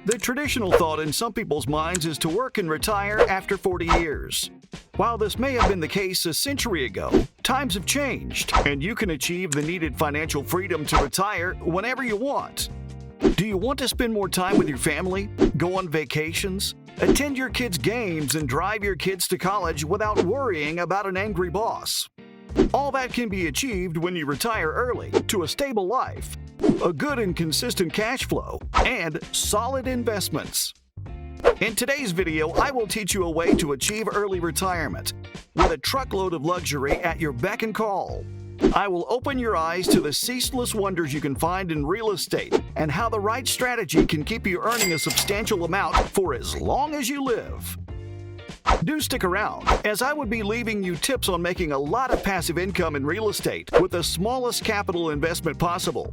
The traditional thought in some people's minds is to work and retire after 40 years. While this may have been the case a century ago, times have changed, and you can achieve the needed financial freedom to retire whenever you want. Do you want to spend more time with your family, go on vacations, attend your kids' games, and drive your kids to college without worrying about an angry boss? All that can be achieved when you retire early to a stable life, a good and consistent cash flow, and solid investments. In today's video, I will teach you a way to achieve early retirement with a truckload of luxury at your beck and call. I will open your eyes to the ceaseless wonders you can find in real estate and how the right strategy can keep you earning a substantial amount for as long as you live. Do stick around, as I would be leaving you tips on making a lot of passive income in real estate with the smallest capital investment possible.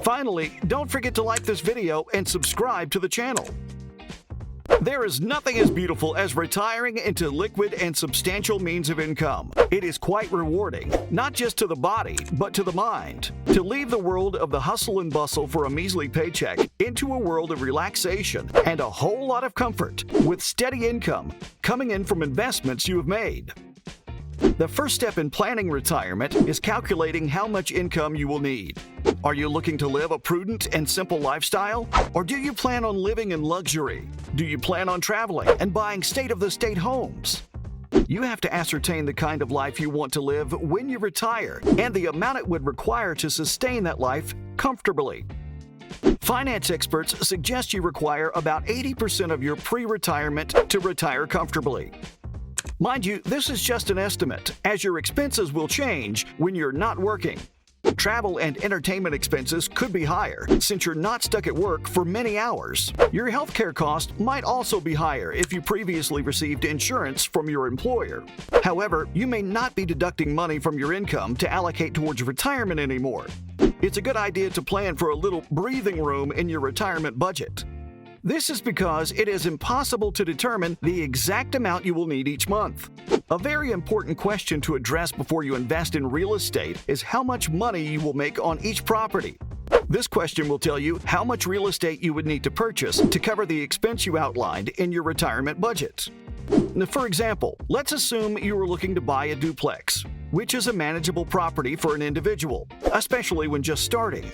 Finally, don't forget to like this video and subscribe to the channel. There is nothing as beautiful as retiring into liquid and substantial means of income. It is quite rewarding, not just to the body, but to the mind. To leave the world of the hustle and bustle for a measly paycheck into a world of relaxation and a whole lot of comfort, with steady income coming in from investments you have made. The first step in planning retirement is calculating how much income you will need. Are you looking to live a prudent and simple lifestyle? Or do you plan on living in luxury? Do you plan on traveling and buying state-of-the-state homes? You have to ascertain the kind of life you want to live when you retire and the amount it would require to sustain that life comfortably. Finance experts suggest you require about 80% of your pre-retirement to retire comfortably. Mind you, this is just an estimate, as your expenses will change when you're not working. Travel and entertainment expenses could be higher since you're not stuck at work for many hours. Your healthcare cost might also be higher if you previously received insurance from your employer. However, you may not be deducting money from your income to allocate towards retirement anymore. It's a good idea to plan for a little breathing room in your retirement budget. This is because it is impossible to determine the exact amount you will need each month. A very important question to address before you invest in real estate is how much money you will make on each property. This question will tell you how much real estate you would need to purchase to cover the expense you outlined in your retirement budget. Now, for example, let's assume you are looking to buy a duplex, which is a manageable property for an individual, especially when just starting.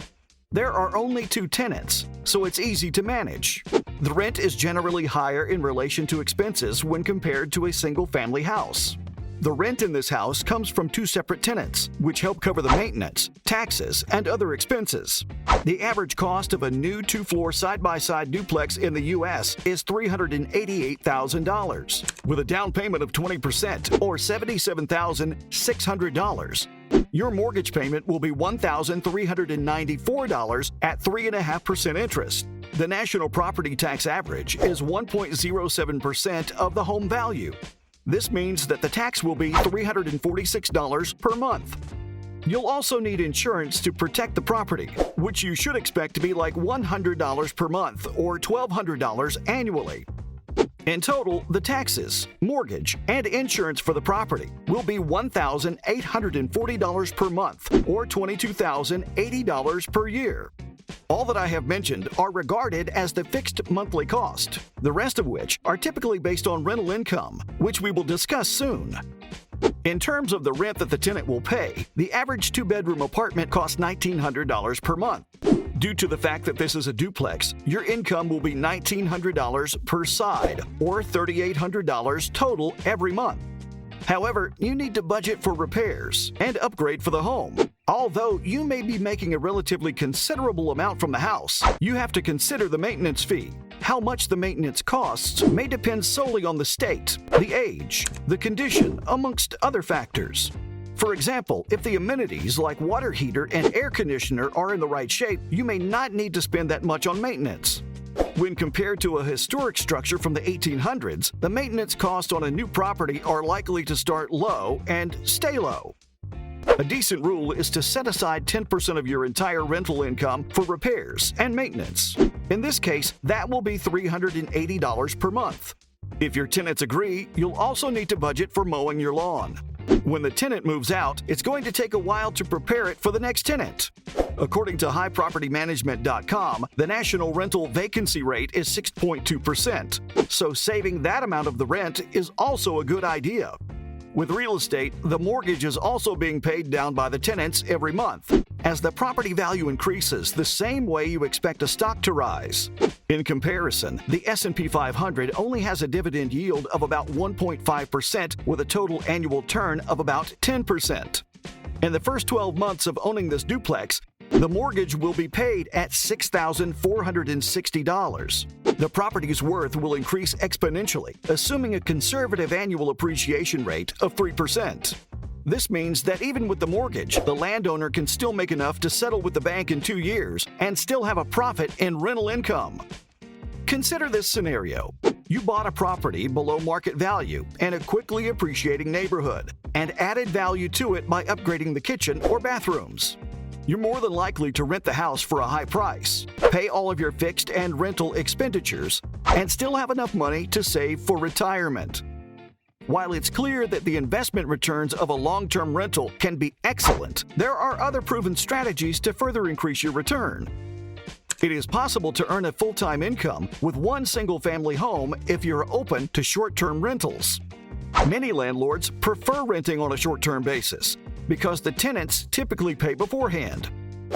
There are only 2 tenants, so it's easy to manage. The rent is generally higher in relation to expenses when compared to a single-family house. The rent in this house comes from 2 separate tenants, which help cover the maintenance, taxes, and other expenses. The average cost of a new 2-floor side-by-side duplex in the U.S. is $388,000, with a down payment of 20% or $77,600. Your mortgage payment will be $1,394 at 3.5% interest. The national property tax average is 1.07% of the home value. This means that the tax will be $346 per month. You'll also need insurance to protect the property, which you should expect to be like $100 per month or $1,200 annually. In total, the taxes, mortgage, and insurance for the property will be $1,840 per month or $22,080 per year. All that I have mentioned are regarded as the fixed monthly cost, the rest of which are typically based on rental income, which we will discuss soon. In terms of the rent that the tenant will pay, the average 2-bedroom apartment costs $1,900 per month. Due to the fact that this is a duplex, your income will be $1,900 per side, or $3,800 total every month. However, you need to budget for repairs and upgrade for the home. Although you may be making a relatively considerable amount from the house, you have to consider the maintenance fee. How much the maintenance costs may depend solely on the state, the age, the condition, amongst other factors. For example, if the amenities like water heater and air conditioner are in the right shape, you may not need to spend that much on maintenance. When compared to a historic structure from the 1800s, the maintenance costs on a new property are likely to start low and stay low. A decent rule is to set aside 10% of your entire rental income for repairs and maintenance. In this case, that will be $380 per month. If your tenants agree, you'll also need to budget for mowing your lawn. When the tenant moves out, it's going to take a while to prepare it for the next tenant. According to highpropertymanagement.com, the national rental vacancy rate is 6.2%, so saving that amount of the rent is also a good idea. With real estate, the mortgage is also being paid down by the tenants every month, as the property value increases the same way you expect a stock to rise. In comparison, the S&P 500 only has a dividend yield of about 1.5% with a total annual turn of about 10%. In the first 12 months of owning this duplex, the mortgage will be paid at $6,460. The property's worth will increase exponentially, assuming a conservative annual appreciation rate of 3%. This means that even with the mortgage, the landowner can still make enough to settle with the bank in 2 years and still have a profit in rental income. Consider this scenario. You bought a property below market value in a quickly appreciating neighborhood and added value to it by upgrading the kitchen or bathrooms. You're more than likely to rent the house for a high price, pay all of your fixed and rental expenditures, and still have enough money to save for retirement. While it's clear that the investment returns of a long-term rental can be excellent, there are other proven strategies to further increase your return. It is possible to earn a full-time income with one single-family home if you're open to short-term rentals. Many landlords prefer renting on a short-term basis because the tenants typically pay beforehand.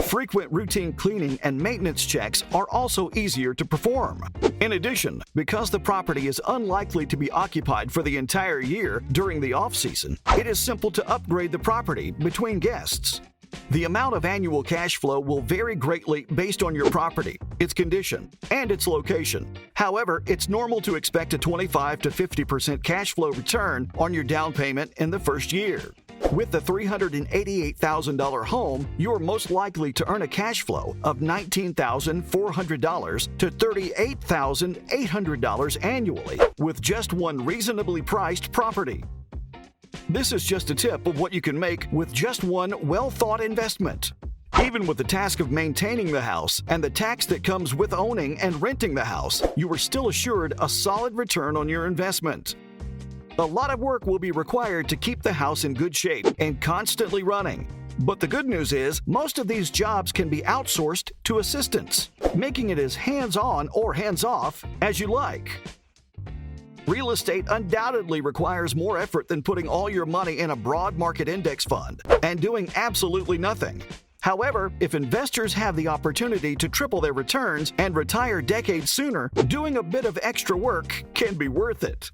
Frequent routine cleaning and maintenance checks are also easier to perform. In addition, because the property is unlikely to be occupied for the entire year during the off-season, it is simple to upgrade the property between guests. The amount of annual cash flow will vary greatly based on your property, its condition, and its location. However, it's normal to expect a 25 to 50% cash flow return on your down payment in the first year. With the $388,000 home, you're most likely to earn a cash flow of $19,400 to $38,800 annually with just one reasonably priced property. This is just a tip of what you can make with just one well-thought investment. Even with the task of maintaining the house and the tax that comes with owning and renting the house, you are still assured a solid return on your investment. A lot of work will be required to keep the house in good shape and constantly running. But the good news is, most of these jobs can be outsourced to assistants, making it as hands-on or hands-off as you like. Real estate undoubtedly requires more effort than putting all your money in a broad market index fund and doing absolutely nothing. However, if investors have the opportunity to triple their returns and retire decades sooner, doing a bit of extra work can be worth it.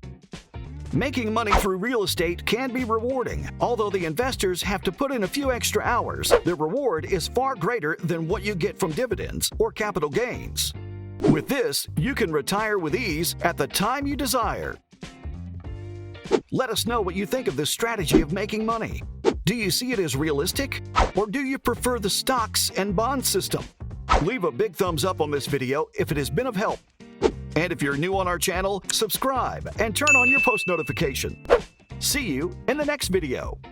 Making money through real estate can be rewarding. Although the investors have to put in a few extra hours, the reward is far greater than what you get from dividends or capital gains. With this, you can retire with ease at the time you desire. Let us know what you think of this strategy of making money. Do you see it as realistic? Or do you prefer the stocks and bond system? Leave a big thumbs up on this video if it has been of help. And if you're new on our channel, subscribe and turn on your post notification. See you in the next video.